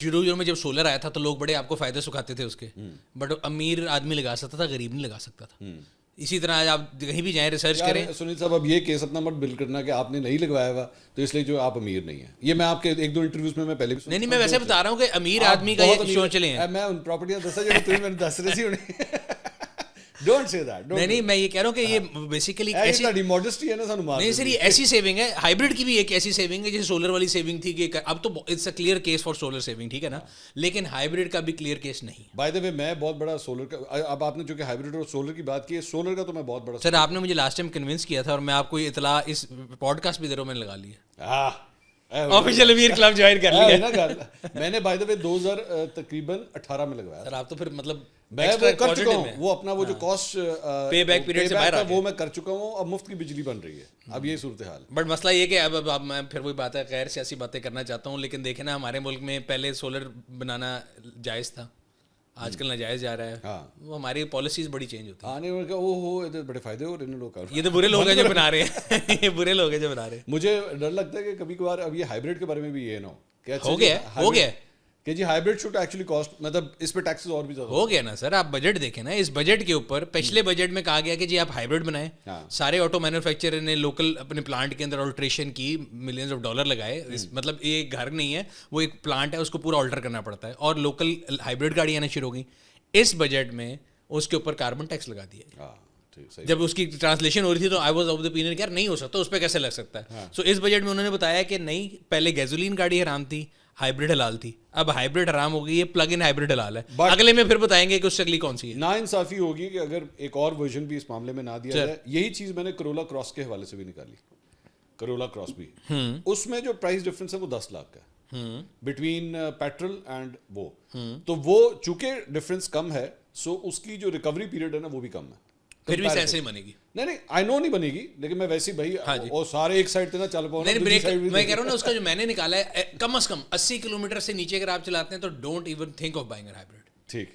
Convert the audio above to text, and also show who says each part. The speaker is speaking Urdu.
Speaker 1: شروع میں جب سولر آیا تھا تو لوگ بڑے آپ کو فائدے سکھاتے تھے اس کے, بٹ امیر آدمی لگا سکتا تھا, غریب نہیں لگا سکتا تھا. اسی طرح آپ کہیں بھی جائیں ریسرچ کریں.
Speaker 2: سنیل صاحب اب یہ کیس اپنا مت بل کرنا کہ آپ نے نہیں لگوایا ہوا تو اس لیے جو آپ امیر نہیں ہیں. یہ میں آپ کے ایک دو انٹرویوز میں پہلے بھی
Speaker 1: نہیں, میں ویسے بتا رہا ہوں کہ امیر آدمی کا یہ سوچ لیں.
Speaker 2: میں ان پراپرٹیاں دسا جو تمہیں میں دس رہی سی انہیں. Don't say that.
Speaker 1: نہیں, میں یہ کہہ رہا ہوں کہ یہ بیسیکلی ایسی
Speaker 2: تہاڈی ماڈسٹی ہے نا سانو مار.
Speaker 1: نہیں سر, یہ ایسی سیونگ ہے. ہائبرڈ کی بھی ایک ایسی سیونگ ہے جیسے سولر والی سیونگ تھی کہ اب تو it's a clear case for solar saving, ٹھیک ہے نا, لیکن ہائبرڈ کا بھی کلیئر کیس نہیں.
Speaker 2: بائی دا وے میں بہت بڑا سولر کا, اب آپ نے جو کہ ہائبرڈ اور سولر کی بات کی ہے, سولر کا تو میں بہت بڑا.
Speaker 1: سر آپ نے مجھے لاسٹ ٹائم کنونس کیا تھا اور میں آپ کو یہ اطلاع اس پوڈ کاسٹ بھی دے رہا ہوں, میں نے لگا لی ہے. آفیشیل امیر کلب جوائن کر لیا
Speaker 2: میں نے بائی دا وے 2000 تقریباً 18 میں لگوایا.
Speaker 1: سر آپ تو پھر مطلب
Speaker 2: میں وہ کر چکا ہوں, وہ اپنا وہ جو کاسٹ
Speaker 1: پے بیک پیریڈ سے باہر
Speaker 2: وہ میں کر چکا ہوں. اب مفت کی بجلی بن رہی ہے, اب یہ صورتحال.
Speaker 1: بٹ مسئلہ یہ کہ اب میں پھر وہی بات ہے, غیر سیاسی باتیں کرنا چاہتا ہوں, لیکن دیکھیں نا ہمارے ملک میں پہلے سولر بنانا جائز تھا, آج کل ناجائز جا رہا ہے. وہ ہماری پالیسیز بڑی چینج ہوتی ہیں.
Speaker 2: آنے والے وہ بڑے فائدے ہو رہے ہیں لوگ.
Speaker 1: یہ تو برے لوگ ہیں جو بنا رہے ہیں, یہ برے لوگ ہیں جو بنا رہے ہیں.
Speaker 2: مجھے ڈر لگتا ہے کہ کبھی کبھار اب یہ ہائبرڈ کے بارے میں بھی یہ نہ
Speaker 1: ہو گیا
Speaker 2: کہ جی ہائبرڈ شوڈ ایکچولی کاسٹ, مطلب اس پہ ٹیکسز اور بھی زیادہ
Speaker 1: ہو گیا نا سر. آپ بجٹ دیکھیں نا, اس بجٹ کے اوپر پچھلے بجٹ میں کہا گیا کہ جی آپ ہائبرڈ بنائیں. سارے آٹو مینوفیکچرر نے لوکل اپنے پلانٹ کے اندر آلٹریشن کی, ملینز آف ڈالر لگائے. مطلب یہ گھر نہیں ہے, وہ ایک پلانٹ ہے, اس کو پورا آلٹر کرنا پڑتا ہے, اور لوکل ہائبرڈ گاڑی آنا شروع ہو گئی. اس بجٹ میں اس کے اوپر کاربن ٹیکس لگا دیا. جب اس کی ٹرانسلیشن ہو رہی تھی تو I was of the opinion کہ یار نہیں ہو سکتا, اس پہ کیسے لگ سکتا ہے. سو اس بجٹ میں انہوں نے بتایا کہ نہیں, پہلے گیزولین گاڑی حرام تھی, ہائبرڈ حلال تھی, اب ہائبرڈ حرام ہو گئی ہے, پلگ ان ہائبرڈ حلال ہے. اگلے میں پھر بتائیں گے کہ اس سے اگلی کون سی ہے.
Speaker 2: نا انصافی ہوگی کہ اگر ایک اور ورژن بھی اس معاملے میں نہ دیا جائے. یہی چیز میں نے کرولا کراس کے حوالے سے بھی نکالی. کرولا کراس بھی, اس میں جو پرائز ڈفرنس ہے وہ 10 لاکھ کا ہے بٹوین پیٹرول اینڈ وہ. تو وہ چونکہ ڈفرنس کم ہے, سو اس کی جو ریکوری پیریڈ ہے نا وہ بھی کم ہے.
Speaker 1: پھر بھی سینس نہیں بنے گی.
Speaker 2: نہیں آئی نو نہیں بنے گی, لیکن میں ویسے بھائی اور سارے ایک سائڈ پہ نہ چل پاؤں.
Speaker 1: میں کہہ رہا ہوں نا, اس کا جو میں نے نکالا ہے کم از کم 80 کلومیٹر سے نیچے اگر آپ چلاتے ہیں تو don't even think of buying a hybrid.
Speaker 2: ٹھیک